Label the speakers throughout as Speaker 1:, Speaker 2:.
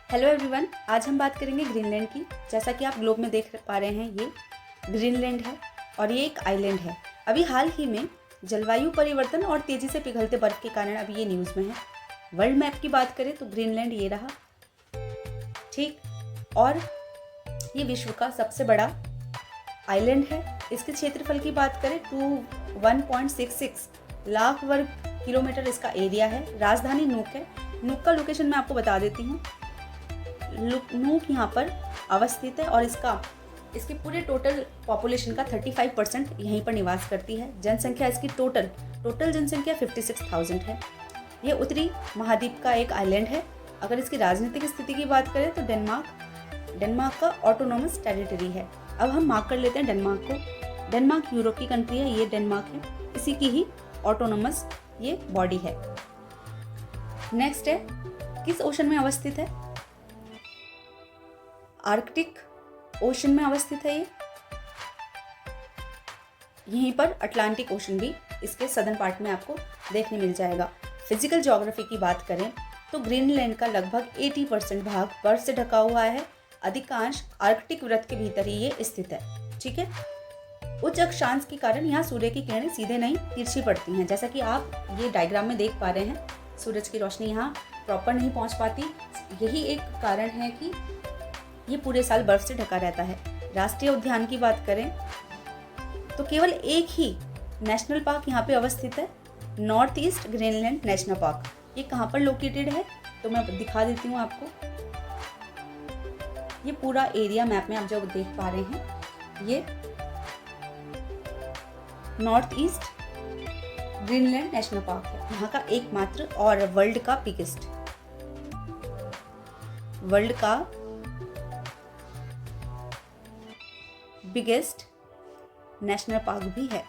Speaker 1: Hello everyone, आज हम बात करेंगे ग्रीनलैंड की। जैसा कि आप ग्लोब में देख पा रहे हैं, ये ग्रीनलैंड है और ये एक आइलैंड है। अभी हाल ही में जलवायु परिवर्तन और तेज़ी से पिघलते बर्फ़ के कारण अभी ये न्यूज़ में है। वर्ल्ड मैप की बात करें तो ग्रीनलैंड ये रहा, ठीक। और ये विश्व का सबसे बड़ा आइलैंड है। इसके क्षेत्रफल की बात करें तो 1.66 लाख वर्ग किलोमीटर इसका एरिया है। राजधानी नूक है। नूक का लोकेशन मैं आपको बता देती हूँ। नूक यहाँ पर अवस्थित है और इसके पूरे टोटल पॉपुलेशन का 35% यहीं पर निवास करती है। जनसंख्या इसकी टोटल जनसंख्या 56,000 है। ये उत्तरी महाद्वीप का एक आइलैंड है। अगर इसकी राजनीतिक स्थिति की बात करें तो डेनमार्क का ऑटोनोमस टेरिटरी है। अब हम मार्क कर लेते हैं डेनमार्क को। डेनमार्क यूरोप की कंट्री है, ये डेनमार्क है, इसी की ही ऑटोनोमस ये बॉडी है। नेक्स्ट है, किस ओशन में अवस्थित है? आर्कटिक ओशन में अवस्थित है। ये यहीं पर अटलांटिक ओशन भी इसके सदर्न पार्ट में आपको देखने मिल जाएगा। फिजिकल ज्योग्राफी की बात करें तो ग्रीनलैंड का लगभग 80% भाग बर्फ से ढका हुआ है। अधिकांश आर्कटिक वृत्त के भीतर ही ये स्थित है, ठीक है। उच्च अक्षांश के कारण यहाँ सूर्य की किरणें सीधे नहीं तिरछी पड़ती हैं। जैसा कि आप ये डायग्राम में देख पा रहे हैं, सूरज की रोशनी यहाँ प्रॉपर नहीं पहुँच पाती। यही एक कारण है कि ये पूरे साल बर्फ से ढका रहता है। राष्ट्रीय उद्यान की बात करें तो केवल एक ही नेशनल पार्क यहाँ पे अवस्थित है, north east Greenland national park. ये कहाँ पर लोकेटेड है तो मैं दिखा देती हूँ आपको। ये पूरा एरिया मैप में आप जो देख पा रहे हैं, ये north east Greenland national park है। यहाँ का एकमात्र और वर्ल्ड का बिगेस्ट नेशनल पार्क भी है।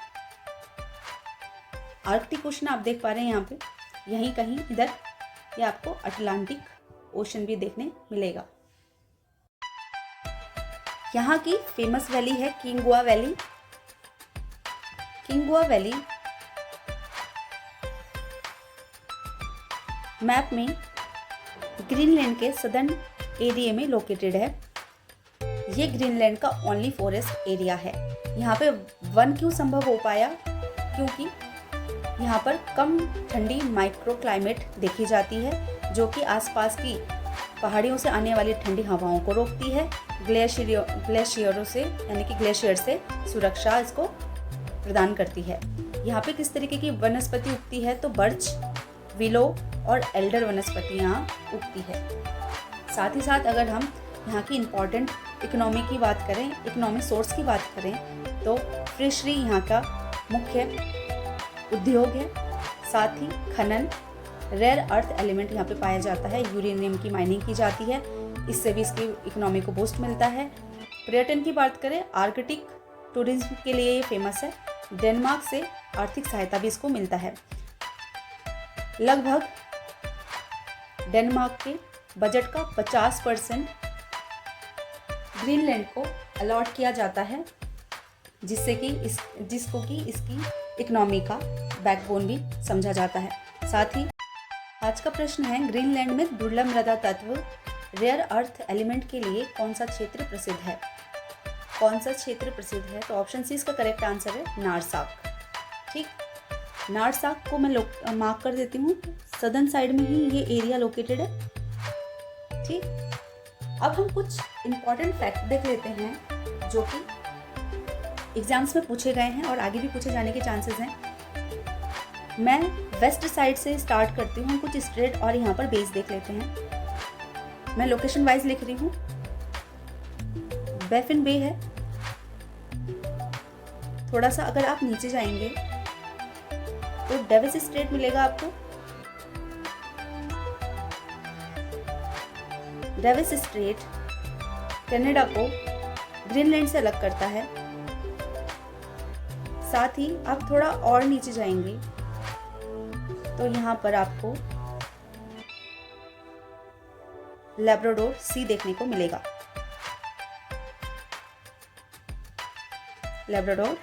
Speaker 1: आर्कटिक ओशन आप देख पा रहे हैं यहाँ पे, यहीं कहीं इधर ये आपको अटलांटिक ओशन भी देखने मिलेगा। यहाँ की फेमस वैली है किंगुआ वैली। किंगुआ वैली मैप में ग्रीनलैंड के सदर्न एरिया में लोकेटेड है। ये ग्रीनलैंड का ओनली फॉरेस्ट एरिया है। यहाँ पे वन क्यों संभव हो पाया? क्योंकि यहाँ पर कम ठंडी माइक्रो क्लाइमेट देखी जाती है, जो कि आसपास की पहाड़ियों से आने वाली ठंडी हवाओं को रोकती है। ग्लेशियरों से यानी कि ग्लेशियर से सुरक्षा इसको प्रदान करती है। यहाँ पे किस तरीके की वनस्पति उगती है तो बर्च, विलो और एल्डर वनस्पति यहाँ उगती है। साथ ही साथ अगर हम यहाँ की इम्पॉर्टेंट इकोनॉमी की बात करें, इकोनॉमिक सोर्स की बात करें तो फिशरी यहाँ का मुख्य उद्योग है। साथ ही खनन, रेयर अर्थ एलिमेंट यहाँ पे पाया जाता है। यूरेनियम की माइनिंग की जाती है, इससे भी इसकी इकोनॉमी को बूस्ट मिलता है। पर्यटन की बात करें, आर्कटिक टूरिज्म के लिए ये फेमस है। डेनमार्क से आर्थिक सहायता भी इसको मिलता है। लगभग डेनमार्क के बजट का 50% ग्रीनलैंड को अलॉट किया जाता है, जिसको कि इसकी इकोनॉमी का बैकबोन भी समझा जाता है। साथ ही आज का प्रश्न है, ग्रीनलैंड में दुर्लभ मृदा तत्व रेयर अर्थ एलिमेंट के लिए कौन सा क्षेत्र प्रसिद्ध है? कौन सा क्षेत्र प्रसिद्ध है? तो ऑप्शन सी इसका करेक्ट आंसर है नारसाक, ठीक। नारसाक को मैं मार्क कर देती हूँ। सदर्न साइड में ही ये एरिया लोकेटेड है, ठीक। अब हम कुछ इंपॉर्टेंट फैक्ट देख लेते हैं जो कि एग्जाम्स में पूछे गए हैं और आगे भी पूछे जाने के चांसेस हैं। मैं वेस्ट साइड से स्टार्ट करती हूँ, कुछ स्ट्रेट और यहाँ पर बेस देख लेते हैं। मैं लोकेशन वाइज लिख रही हूँ। बैफिन बे है। थोड़ा सा अगर आप नीचे जाएंगे तो डेविस स्ट्रेट मिलेगा आपको। डेविस स्ट्रेट कनाडा को ग्रीनलैंड से अलग करता है। साथ ही आप थोड़ा और नीचे जाएंगे तो यहाँ पर आपको लैब्राडोर सी देखने को मिलेगा। लैब्राडोर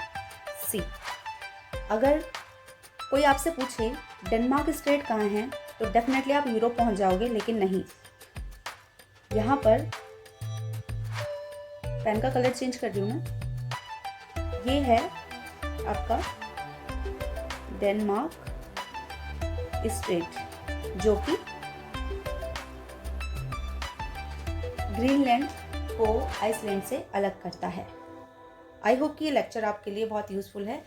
Speaker 1: सी। अगर कोई आपसे पूछे डेनमार्क स्टेट कहाँ है तो डेफिनेटली आप यूरोप पहुंच जाओगे, लेकिन नहीं। यहाँ पर पेन का कलर चेंज कर रही हूँ मैं। ये है आपका डेनमार्क स्ट्रेट, जो कि ग्रीनलैंड को आइसलैंड से अलग करता है। आई होप कि ये लेक्चर आपके लिए बहुत यूज़फुल है।